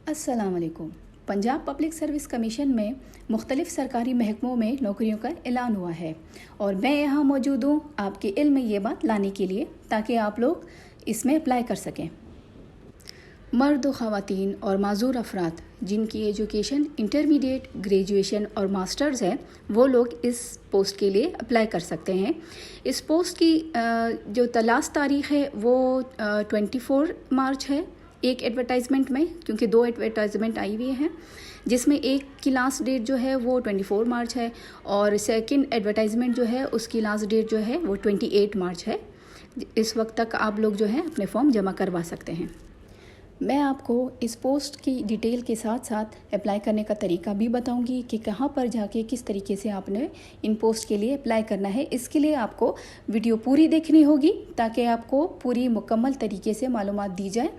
अस्सलाम वालेकुम। Punjab public service commission में मुख्तलिफ़ सरकारी महकमों में नौकरियों का ऐलान हुआ है और मैं यहाँ मौजूद हूँ आपके इल्म में ये बात लाने के लिए ताकि आप लोग इसमें अप्लाई कर सकें। मर्द व ख़वातीन और माज़ूर अफराद जिनकी एजुकेशन इंटरमीडिएट, ग्रेजुएशन और मास्टर्स है वो लोग इस पोस्ट के लिए अप्लाई कर सकते हैं। इस पोस्ट की जो लास्ट तारीख़ है वो 24 मार्च है एक एडवर्टाइजमेंट में, क्योंकि 2 एडवर्टाइजमेंट आई हुई हैं जिसमें एक की लास्ट डेट जो है वो 24 मार्च है और सेकंड एडवर्टाइजमेंट जो है उसकी लास्ट डेट जो है वो 28 मार्च है। इस वक्त तक आप लोग जो है अपने फॉर्म जमा करवा सकते हैं। मैं आपको इस पोस्ट की डिटेल के साथ साथ अप्लाई करने का तरीका भी बताऊंगी कि कहाँ पर जाके किस तरीके से आपने इन पोस्ट के लिए अप्लाई करना है। इसके लिए आपको वीडियो पूरी देखनी होगी ताकि आपको पूरी मुकम्मल तरीके से मालूमात दी जाए।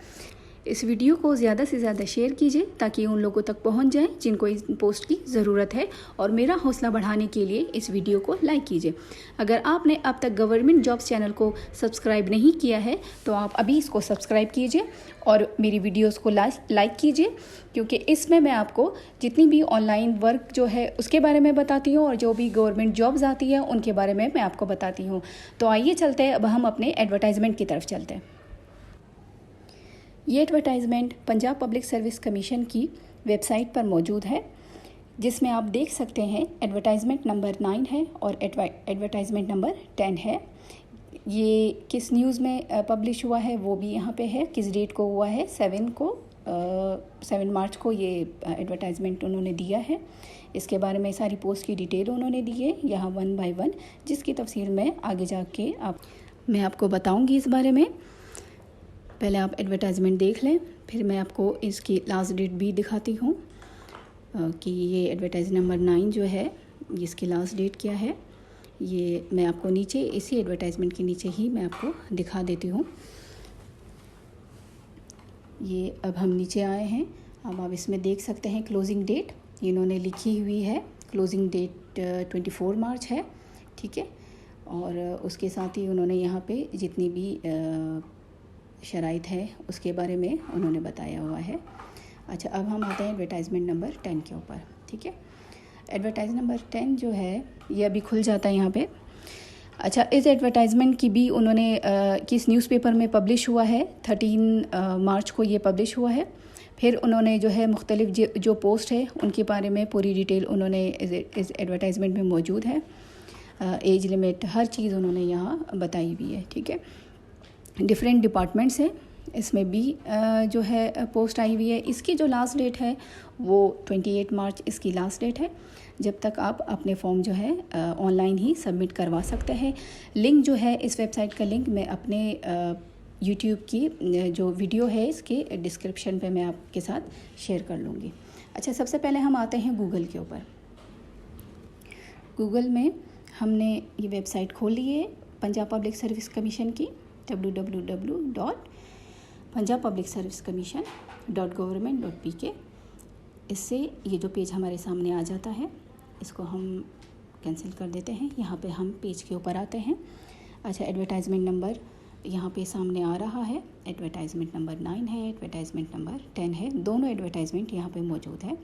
इस वीडियो को ज़्यादा से ज़्यादा शेयर कीजिए ताकि उन लोगों तक पहुंच जाए जिनको इस पोस्ट की ज़रूरत है, और मेरा हौसला बढ़ाने के लिए इस वीडियो को लाइक कीजिए। अगर आपने अब तक गवर्नमेंट जॉब्स चैनल को सब्सक्राइब नहीं किया है तो आप अभी इसको सब्सक्राइब कीजिए और मेरी वीडियोस को लाइक कीजिए, क्योंकि इसमें मैं आपको जितनी भी ऑनलाइन वर्क जो है उसके बारे में बताती हूँ और जो भी गवर्नमेंट जॉब्स आती है उनके बारे में मैं आपको बताती हूँ। तो आइए चलते हैं, अब हम अपने एडवर्टाइजमेंट की तरफ चलते हैं। ये advertisement Punjab public service commission की वेबसाइट पर मौजूद है, जिसमें आप देख सकते हैं एडवर्टाइजमेंट नंबर 9 है और एडवर्टाइजमेंट नंबर 10 है। ये किस न्यूज़ में पब्लिश हुआ है वो भी यहाँ पे है, किस डेट को हुआ है, 7 मार्च को ये एडवर्टाइजमेंट उन्होंने दिया है। इसके बारे में सारी पोस्ट की डिटेल उन्होंने दी है यहाँ 1 बाय 1, जिसकी तफसील मैं आगे जाके मैं आपको बताऊँगी इस बारे में। पहले आप एडवर्टाइजमेंट देख लें, फिर मैं आपको इसकी लास्ट डेट भी दिखाती हूँ कि ये एडवर्टाइज नंबर 9 जो है इसकी लास्ट डेट क्या है। ये मैं आपको नीचे इसी एडवर्टाइजमेंट के नीचे ही मैं आपको दिखा देती हूँ। ये अब हम नीचे आए हैं, अब आप इसमें देख सकते हैं क्लोजिंग डेट इन्होंने लिखी हुई है। क्लोजिंग डेट 24 मार्च है, ठीक है। और उसके साथ ही उन्होंने यहाँ पे जितनी भी शराइत है उसके बारे में उन्होंने बताया हुआ है। अच्छा, अब हम आते हैं एडवर्टाइजमेंट नंबर 10 के ऊपर, ठीक है। एडवर्टाइज नंबर 10 जो है ये अभी खुल जाता है यहाँ पे। अच्छा, इस एडवर्टाइजमेंट की भी उन्होंने किस न्यूज़पेपर में पब्लिश हुआ है, 13 मार्च को ये पब्लिश हुआ है। फिर उन्होंने जो है मुख्तलिफ जो पोस्ट है उनके बारे में पूरी डिटेल उन्होंने इस एडवर्टाइजमेंट में मौजूद है। एज लिमिट हर चीज़ उन्होंने यहाँ बताई हुई है, ठीक है। डिफरेंट डिपार्टमेंट्स हैं इसमें भी जो है पोस्ट आई हुई है। इसकी जो लास्ट डेट है वो 28 मार्च इसकी लास्ट डेट है, जब तक आप अपने फॉर्म जो है ऑनलाइन ही सबमिट करवा सकते हैं। लिंक जो है इस वेबसाइट का लिंक मैं अपने यूट्यूब की जो वीडियो है इसके डिस्क्रिप्शन पे मैं आपके साथ शेयर कर लूँगी। अच्छा, सबसे पहले हम आते हैं गूगल के ऊपर। गूगल में हमने ये वेबसाइट खोली है पंजाब पब्लिक सर्विस कमीशन की, www.punjabpublicservicecommission.government.pk। इससे ये जो पेज हमारे सामने आ जाता है इसको हम कैंसिल कर देते हैं। यहाँ पे हम पेज के ऊपर आते हैं। अच्छा, एडवर्टाइजमेंट नंबर यहाँ पे सामने आ रहा है, एडवर्टाइजमेंट नंबर 9 है, एडवर्टाइजमेंट नंबर 10 है। दोनों एडवर्टाइजमेंट यहाँ पे मौजूद है।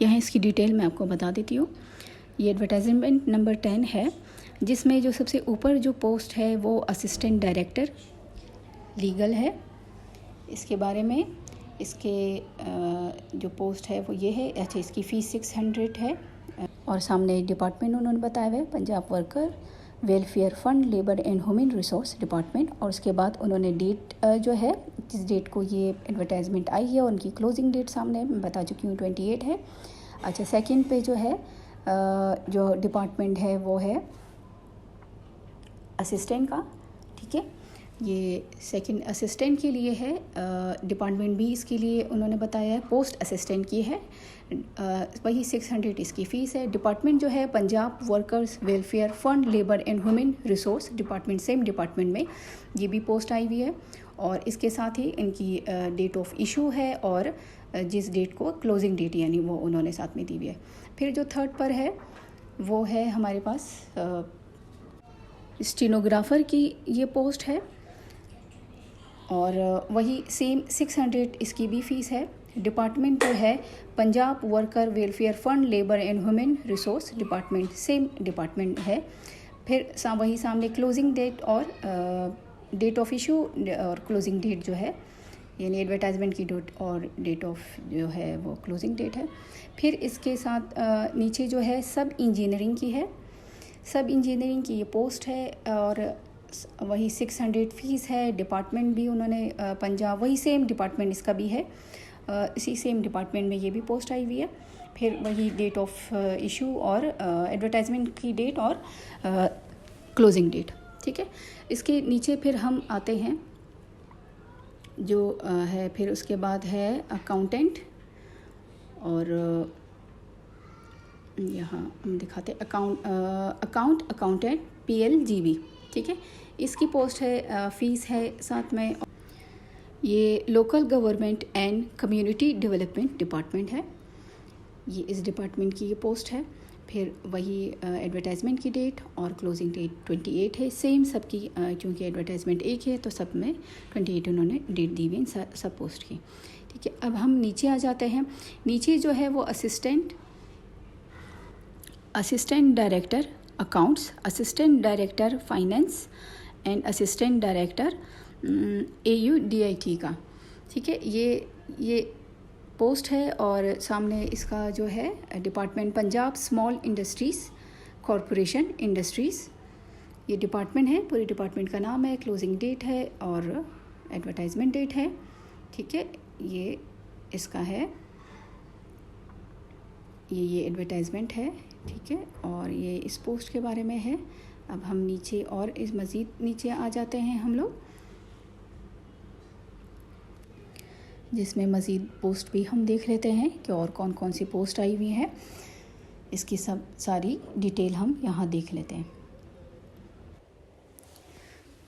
यहाँ इसकी डिटेल मैं आपको बता देती हूँ। ये एडवर्टाइजमेंट नंबर 10 है, जिसमें जो सबसे ऊपर जो पोस्ट है वो असिस्टेंट डायरेक्टर लीगल है। इसके बारे में इसके जो पोस्ट है वो ये है। अच्छा, इसकी फ़ीस 600 है और सामने डिपार्टमेंट उन्होंने बताया हुआ है Punjab worker welfare fund labour and human resource department. और उसके बाद उन्होंने डेट जो है जिस डेट को ये एडवर्टाइजमेंट आई है उनकी क्लोजिंग डेट सामने मैं बता चुकी हूँ, 28 है। अच्छा, सेकंड पे जो है जो डिपार्टमेंट है वो है असिस्टेंट का, ठीक है। ये सेकंड असिस्टेंट के लिए है। डिपार्टमेंट भी इसके लिए उन्होंने बताया है पोस्ट असिस्टेंट की है। वही 600 इसकी फ़ीस है। डिपार्टमेंट जो है Punjab workers welfare fund labour and human resource department, same department में ये भी पोस्ट आई हुई है। और इसके साथ ही इनकी डेट ऑफ इशू है और जिस डेट को क्लोजिंग डेट यानी वो उन्होंने साथ में दी हुई है। फिर जो थर्ड पर है वो है हमारे पास स्टेनोग्राफ़र की ये पोस्ट है और वही सेम 600 इसकी भी फ़ीस है। डिपार्टमेंट जो है Punjab worker welfare fund, labour and human resource department, same department है। फिर वही सामने क्लोजिंग डेट और डेट ऑफ इशू और क्लोजिंग डेट जो है, यानी एडवर्टाइजमेंट की डेट और डेट ऑफ जो है वो क्लोजिंग डेट है। फिर इसके साथ नीचे जो है सब इंजीनियरिंग की है, सब इंजीनियरिंग की ये पोस्ट है और वही 600 फीस है। डिपार्टमेंट भी उन्होंने पंजाब, वही सेम डिपार्टमेंट इसका भी है, इसी सेम डिपार्टमेंट में ये भी पोस्ट आई हुई है। फिर वही डेट ऑफ इशू और एडवर्टाइजमेंट की डेट और क्लोजिंग डेट, ठीक है। इसके नीचे फिर हम आते हैं जो है, फिर उसके बाद है अकाउंटेंट, और यहाँ हम दिखाते अकाउंटेंट PLGB, ठीक है। इसकी पोस्ट है, फीस है साथ में। ये local government and community development department है, ये इस डिपार्टमेंट की ये पोस्ट है। फिर वही एडवर्टाइजमेंट की डेट और क्लोजिंग डेट 28 है, सेम सबकी, क्योंकि एडवर्टाइजमेंट एक है तो सब में 28 उन्होंने डेट दी हुई सब पोस्ट की, ठीक है। अब हम नीचे आ जाते हैं। नीचे जो है वो assistant director accounts, assistant director finance and assistant director AUDIT का, ठीक है। ये पोस्ट है और सामने इसका जो है department Punjab small industries corporation industries, ये डिपार्टमेंट है, पूरे डिपार्टमेंट का नाम है, क्लोजिंग डेट है और एडवर्टाइजमेंट डेट है, ठीक है। ये इसका है, ये एडवर्टाइजमेंट है, ठीक है, और ये इस पोस्ट के बारे में है। अब हम नीचे और इस मज़ीद नीचे आ जाते हैं हम लोग, जिसमें मज़ीद पोस्ट भी हम देख लेते हैं कि और कौन कौन सी पोस्ट आई हुई है। इसकी सब सारी डिटेल हम यहाँ देख लेते हैं।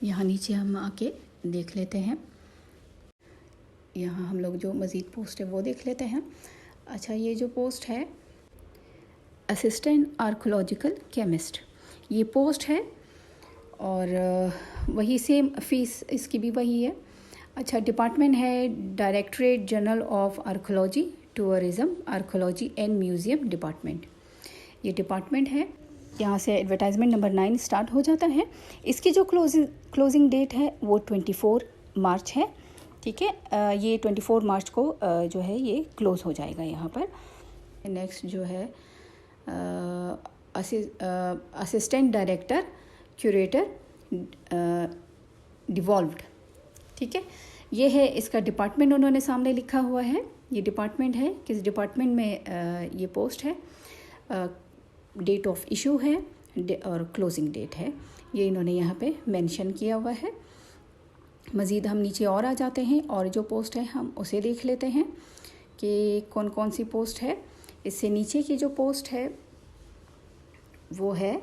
यहाँ नीचे हम आके देख लेते हैं, यहाँ हम लोग जो मज़ीद पोस्ट है वो देख लेते हैं। अच्छा, ये जो पोस्ट है असिस्टेंट आर्कोलॉजिकल केमिस्ट, ये पोस्ट है और वही सेम फीस इसकी भी वही है। अच्छा, डिपार्टमेंट है directorate general of archaeology tourism archaeology and museum department, ये डिपार्टमेंट है। यहाँ से एडवर्टाइजमेंट नंबर 9 स्टार्ट हो जाता है। इसकी जो क्लोजिंग डेट है वो 24 मार्च है, ठीक है। ये 24 मार्च को जो है ये क्लोज़ हो जाएगा यहाँ पर। नेक्स्ट जो है असिस्टेंट डायरेक्टर क्यूरेटर डिवॉल्व्ड, ठीक है। ये है इसका डिपार्टमेंट, उन्होंने सामने लिखा हुआ है, ये डिपार्टमेंट है, किस डिपार्टमेंट में ये पोस्ट है, डेट ऑफ इशू है और क्लोजिंग डेट है, ये इन्होंने यहाँ पे मेंशन किया हुआ है। मज़ीद हम नीचे और आ जाते हैं और जो पोस्ट है हम उसे देख लेते हैं कि कौन कौन सी पोस्ट है। इससे नीचे की जो पोस्ट है वो है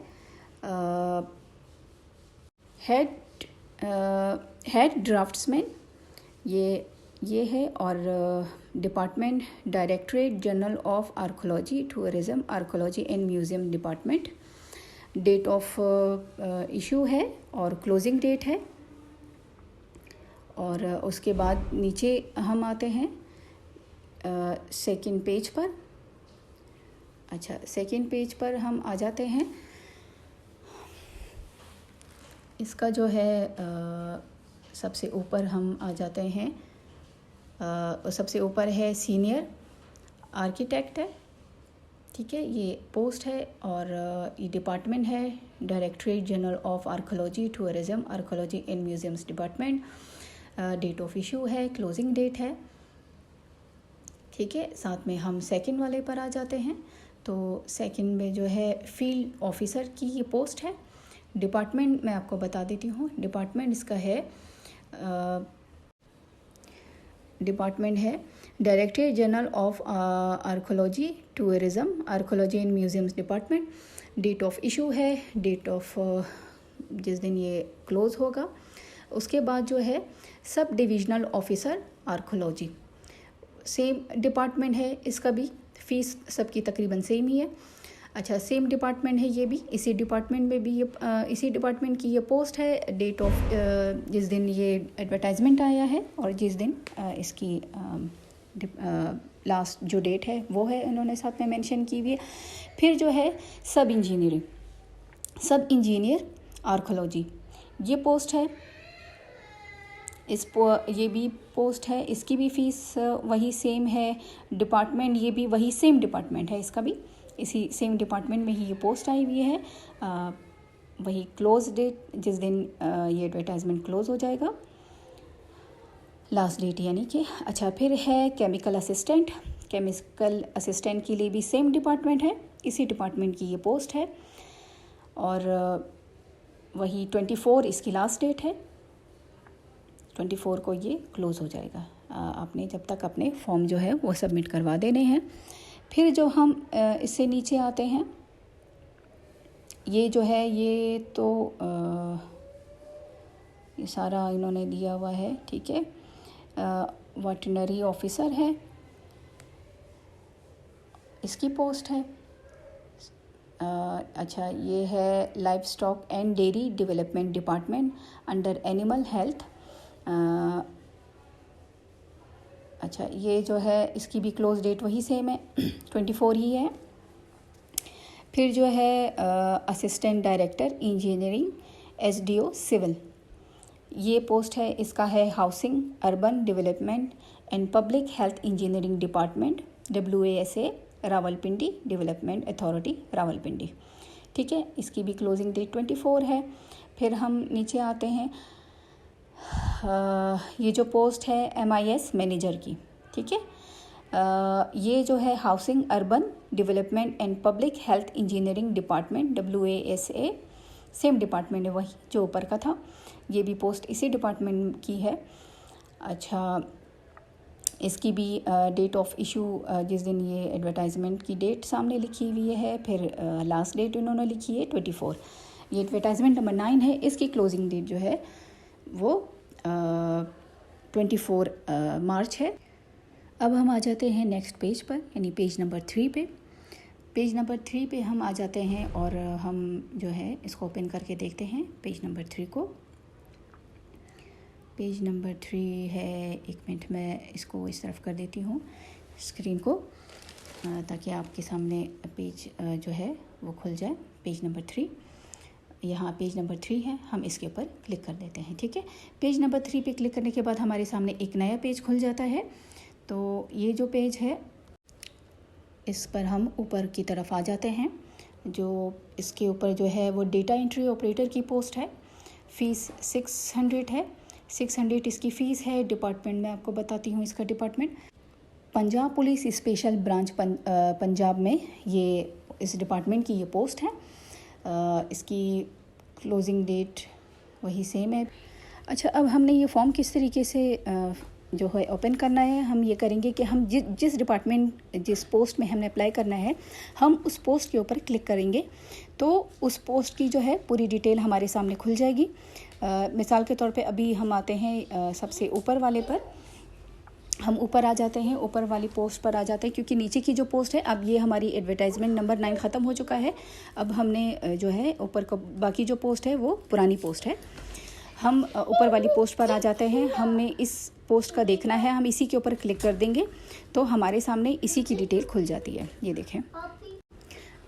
हेड ड्राफ्ट्समैन, ये है, और department directorate general of archaeology tourism archaeology and museum department, date of issue है और क्लोजिंग डेट है। और उसके बाद नीचे हम आते हैं सेकंड पेज पर। अच्छा, सेकंड पेज पर हम आ जाते हैं। इसका जो है सबसे ऊपर हम आ जाते हैं, सबसे ऊपर है सीनियर आर्किटेक्ट है, ठीक है, ये पोस्ट है और ये डिपार्टमेंट है directorate general of archaeology tourism archaeology and museums department, date of issue है, क्लोजिंग डेट है, ठीक है। साथ में हम सेकंड वाले पर आ जाते हैं। तो सेकंड में जो है फील्ड ऑफिसर की ये पोस्ट है। डिपार्टमेंट मैं आपको बता देती हूँ, डिपार्टमेंट इसका है डिपार्टमेंट है directorate general of archaeology tourism archaeology and museums department, date of issue है, डेट ऑफ जिस दिन ये क्लोज़ होगा। उसके बाद जो है sub divisional officer archaeology, same department है, इसका भी फ़ीस सबकी तकरीबन सेम ही है। अच्छा, सेम डिपार्टमेंट है ये भी, इसी डिपार्टमेंट में भी ये इसी डिपार्टमेंट की ये पोस्ट है, डेट ऑफ जिस दिन ये एडवर्टाइजमेंट आया है और जिस दिन इसकी लास्ट जो डेट है वो है इन्होंने साथ में मेंशन की हुई है। फिर जो है सब इंजीनियर आर्कोलॉजी, ये पोस्ट है, ये भी पोस्ट है, इसकी भी फीस वही सेम है। डिपार्टमेंट ये भी वही सेम डिपार्टमेंट है, इसका भी इसी सेम डिपार्टमेंट में ही ये पोस्ट आई हुई है। वही क्लोज डेट जिस दिन ये एडवर्टाइजमेंट क्लोज हो जाएगा, लास्ट डेट यानी कि। अच्छा, फिर है केमिकल असिस्टेंट के लिए भी सेम डिपार्टमेंट है, इसी डिपार्टमेंट की ये पोस्ट है। और वही 24 इसकी लास्ट डेट है, 24 को ये क्लोज़ हो जाएगा। आपने जब तक अपने फॉर्म जो है वो सबमिट करवा देने हैं। फिर जो हम इससे नीचे आते हैं, ये जो है ये तो ये सारा इन्होंने दिया हुआ है, ठीक है। वेटरनरी ऑफिसर है, इसकी पोस्ट है। अच्छा, ये है life stock and dairy development department under animal health. अच्छा, ये जो है इसकी भी क्लोज डेट वही सेम है, 24 ही है। फिर जो है assistant director engineering SDO civil, ये पोस्ट है, इसका है housing urban development and public health engineering department WASA Rawalpindi development authority Rawalpindi, ठीक है। इसकी भी क्लोजिंग डेट 24 है। फिर हम नीचे आते हैं, ये जो पोस्ट है MIS मैनेजर की, ठीक है। ये जो है housing urban development and public health engineering department WASA, same department है वही जो ऊपर का था, ये भी पोस्ट इसी डिपार्टमेंट की है। अच्छा, इसकी भी डेट ऑफ इशू जिस दिन ये एडवर्टाइजमेंट की डेट सामने लिखी हुई है, फिर लास्ट डेट इन्होंने लिखी है 24। ये एडवर्टाइजमेंट नंबर 9 है, इसकी क्लोजिंग डेट जो है वो 24 मार्च है। अब हम आ जाते हैं नेक्स्ट पेज पर, यानी पेज नंबर 3 पे। पेज नंबर 3 पे हम आ जाते हैं और हम जो है इसको ओपन करके देखते हैं पेज नंबर 3 को। पेज नंबर 3 है, एक मिनट मैं इसको इस तरफ कर देती हूँ स्क्रीन को, ताकि आपके सामने पेज जो है वो खुल जाए। पेज नंबर 3, यहाँ पेज नंबर 3 है, हम इसके ऊपर क्लिक कर देते हैं, ठीक है। पेज नंबर 3 पे क्लिक करने के बाद हमारे सामने एक नया पेज खुल जाता है। तो ये जो पेज है, इस पर हम ऊपर की तरफ आ जाते हैं। जो इसके ऊपर जो है वो डेटा एंट्री ऑपरेटर की पोस्ट है, फ़ीस 600 है, 600 इसकी फ़ीस है। डिपार्टमेंट में आपको बताती हूँ, इसका department Punjab police special branch Punjab में ये इस डिपार्टमेंट की ये पोस्ट है। इसकी क्लोजिंग डेट वही सेम है। अच्छा, अब हमने ये फॉर्म किस तरीके से जो है ओपन करना है, हम ये करेंगे कि हम जिस डिपार्टमेंट जिस पोस्ट में हमने अप्लाई करना है, हम उस पोस्ट के ऊपर क्लिक करेंगे तो उस पोस्ट की जो है पूरी डिटेल हमारे सामने खुल जाएगी। मिसाल के तौर पे अभी हम आते हैं सबसे ऊपर वाले पर, हम ऊपर आ जाते हैं, ऊपर वाली पोस्ट पर आ जाते हैं, क्योंकि नीचे की जो पोस्ट है, अब ये हमारी एडवर्टाइजमेंट नंबर 9 ख़त्म हो चुका है। अब हमने जो है ऊपर को बाकी जो पोस्ट है वो पुरानी पोस्ट है। हम ऊपर वाली पोस्ट पर आ जाते हैं, हमने इस पोस्ट का देखना है, हम इसी के ऊपर क्लिक कर देंगे तो हमारे सामने इसी की डिटेल खुल जाती है। ये देखें,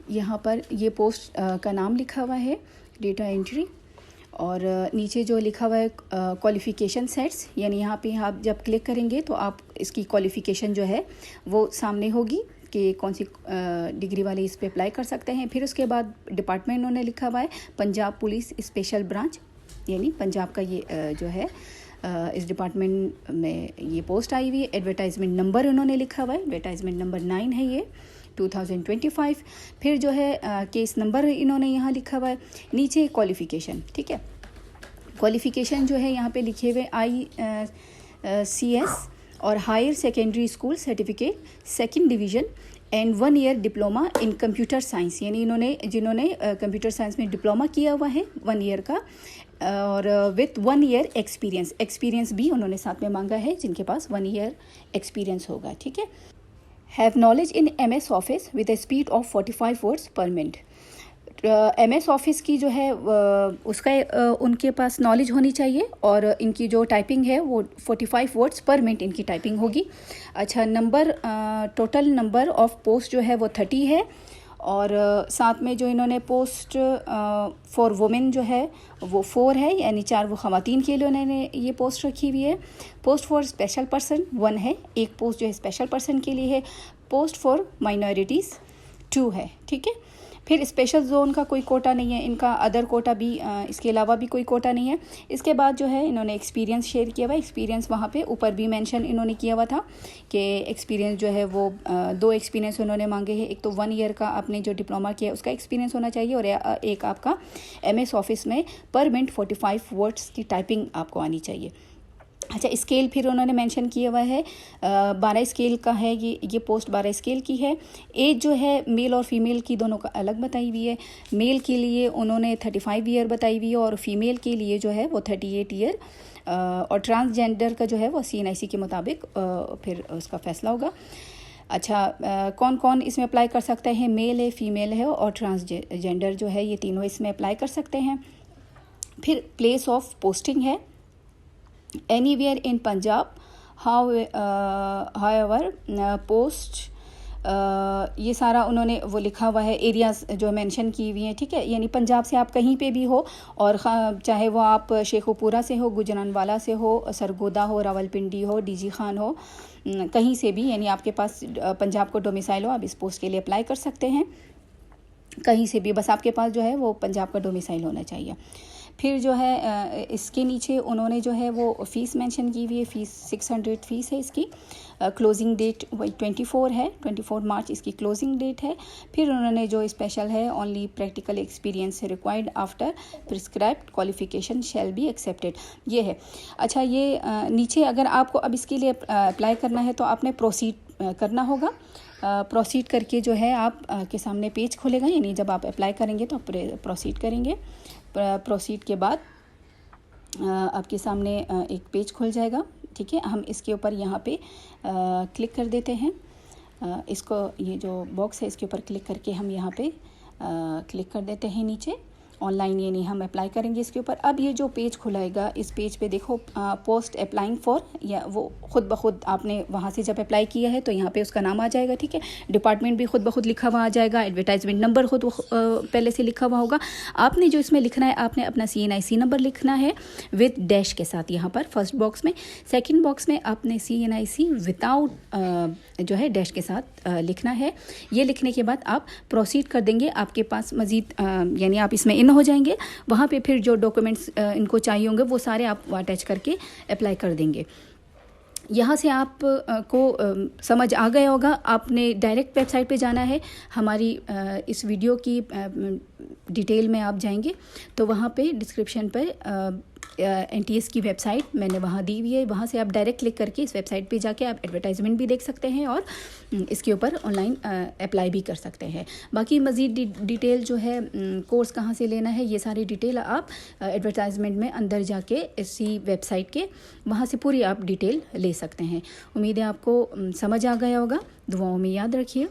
यहाँ पर ये पोस्ट का नाम लिखा हुआ है डेटा एंट्री, और नीचे जो लिखा हुआ है क्वालिफ़िकेशन सेट्स, यानी यहाँ पे आप जब क्लिक करेंगे तो आप इसकी क्वालिफ़िकेशन जो है वो सामने होगी कि कौन सी डिग्री वाले इस पे अप्लाई कर सकते हैं। फिर उसके बाद डिपार्टमेंट उन्होंने लिखा हुआ है पंजाब पुलिस स्पेशल ब्रांच, यानी पंजाब का ये जो है इस डिपार्टमेंट में ये पोस्ट आई हुई है। एडवर्टाइजमेंट नंबर उन्होंने लिखा हुआ है, एडवर्टाइजमेंट नंबर 9 है ये 2025। फिर जो है केस नंबर इन्होंने यहाँ लिखा हुआ है, नीचे क्वालिफ़िकेशन, ठीक है। क्वालिफ़िकेशन जो है यहाँ पे लिखे हुए ICS और higher secondary school certificate 2nd division and 1 year diploma in computer science, यानी इन्होंने जिन्होंने कंप्यूटर साइंस में डिप्लोमा किया हुआ है 1 ईयर का, और विथ 1 ईयर एक्सपीरियंस भी उन्होंने साथ में मांगा है, जिनके पास 1 ईयर एक्सपीरियंस होगा, ठीक है। Have knowledge in MS office with A speed of 45 words पर मिनट, MS ऑफिस की जो है उसका उनके पास नॉलेज होनी चाहिए, और इनकी जो टाइपिंग है वो 45 वर्ड्स पर मिनट इनकी टाइपिंग होगी। अच्छा, टोटल नंबर ऑफ पोस्ट जो है वो 30 है, और साथ में जो इन्होंने पोस्ट फॉर वुमेन जो है वो 4 है, यानी 4 वो ख़वातीन के लिए उन्होंने ये पोस्ट रखी हुई है। पोस्ट फॉर स्पेशल पर्सन 1 है, एक पोस्ट जो है स्पेशल पर्सन के लिए है। पोस्ट फॉर माइनॉरिटीज़ 2 है, ठीक है। फिर स्पेशल जोन का कोई कोटा नहीं है इनका, अदर कोटा भी इसके अलावा भी कोई कोटा नहीं है। इसके बाद जो है इन्होंने एक्सपीरियंस शेयर किया हुआ है। एक्सपीरियंस वहाँ पे ऊपर भी मेंशन इन्होंने किया हुआ था कि एक्सपीरियंस जो है वो 2 एक्सपीरियंस उन्होंने मांगे हैं। एक तो 1 ईयर का आपने जो डिप्लोमा किया है उसका एक्सपीरियंस होना चाहिए, और एक आपका MS ऑफिस में पर मिनट 45 वर्ड्स की टाइपिंग आपको आनी चाहिए। अच्छा, स्केल फिर उन्होंने मेंशन किया हुआ है 12 स्केल का है, ये पोस्ट 12 स्केल की है। एज जो है मेल और फीमेल की दोनों का अलग बताई हुई है। मेल के लिए उन्होंने 35 ईयर बताई हुई है, और फीमेल के लिए जो है वो 38 ईयर, और ट्रांसजेंडर का जो है वो CNIC के मुताबिक फिर उसका फैसला होगा। अच्छा, कौन कौन इसमें अप्लाई कर सकते हैं? मेल है, फीमेल है और ट्रांसजेंडर जो है, ये तीनों इसमें अप्लाई कर सकते हैं। फिर प्लेस ऑफ पोस्टिंग है anywhere in Punjab, however post, ये सारा उन्होंने वो लिखा हुआ है, एरियाज़ जो मेंशन की हुई हैं, ठीक है। यानी पंजाब से आप कहीं पे भी हो, और चाहे वो आप शेखोपुरा से हो, गुजरानवाला से हो, सरगोदा हो, रावलपिंडी हो, DG खान हो, कहीं से भी, यानी आपके पास पंजाब को डोमिसाइल हो, आप इस पोस्ट के लिए अप्लाई कर सकते हैं कहीं से भी। बस आपके पास जो है वो पंजाब का डोमिसाइल होना चाहिए। फिर जो है इसके नीचे उन्होंने जो है वो फ़ीस मेंशन की हुई है। फ़ीस 600 फ़ीस है इसकी। क्लोजिंग डेट 24 है, 24 मार्च इसकी क्लोजिंग डेट है। फिर उन्होंने जो स्पेशल है, only practical experience required after prescribed qualification shall be accepted, ये है। अच्छा, ये नीचे अगर आपको अब इसके लिए अप्लाई करना है तो आपने प्रोसीड करना होगा। प्रोसीड करके जो है आप के सामने पेज खोलेगा, यानी जब आप अप्लाई करेंगे तो आप प्रोसीड करेंगे। प्रोसीड के बाद आपके सामने एक पेज खुल जाएगा, ठीक है। हम इसके ऊपर यहाँ पे क्लिक कर देते हैं। इसको, ये जो बॉक्स है इसके ऊपर क्लिक करके हम यहाँ पे क्लिक कर देते हैं नीचे। ऑनलाइन ये नहीं, हम अप्लाई करेंगे इसके ऊपर। अब ये जो पेज खुलाएगा, इस पेज पे देखो पोस्ट अप्लाइंग फॉर, या वो खुद ब खुद आपने वहाँ से जब अप्लाई किया है तो यहाँ पे उसका नाम आ जाएगा, ठीक है। डिपार्टमेंट भी खुद ब खुद लिखा हुआ आ जाएगा, एडवर्टाइजमेंट नंबर खुद पहले से लिखा हुआ होगा। आपने जो इसमें लिखना है, आपने अपना CNIC नंबर लिखना है विद डैश के साथ यहाँ पर फर्स्ट बॉक्स में। सेकेंड बॉक्स में आपने CNIC विदाउट जो है डैश के साथ लिखना है। ये लिखने के बाद आप प्रोसीड कर देंगे। आपके पास मज़ीद यानी आप इसमें इन हो जाएंगे। वहाँ पे फिर जो डॉक्यूमेंट्स इनको चाहिए होंगे वो सारे आप अटैच करके अप्लाई कर देंगे। यहाँ से आप को समझ आ गया होगा। आपने डायरेक्ट वेबसाइट पे जाना है। हमारी इस वीडियो की डिटेल में आप जाएंगे तो वहाँ पे डिस्क्रिप्शन पर NTS की वेबसाइट मैंने वहाँ दी हुई है। वहाँ से आप डायरेक्ट क्लिक करके इस वेबसाइट पे जाके आप एडवर्टाइजमेंट भी देख सकते हैं और इसके ऊपर ऑनलाइन अप्लाई भी कर सकते हैं। बाकी मज़ीद डिटेल जो है, कोर्स कहाँ से लेना है, ये सारी डिटेल आप एडवर्टाइजमेंट में अंदर जाके इसी वेबसाइट के वहाँ से पूरी आप डिटेल ले सकते हैं। उम्मीद है आपको समझ आ गया होगा। दुआओं में याद रखिए।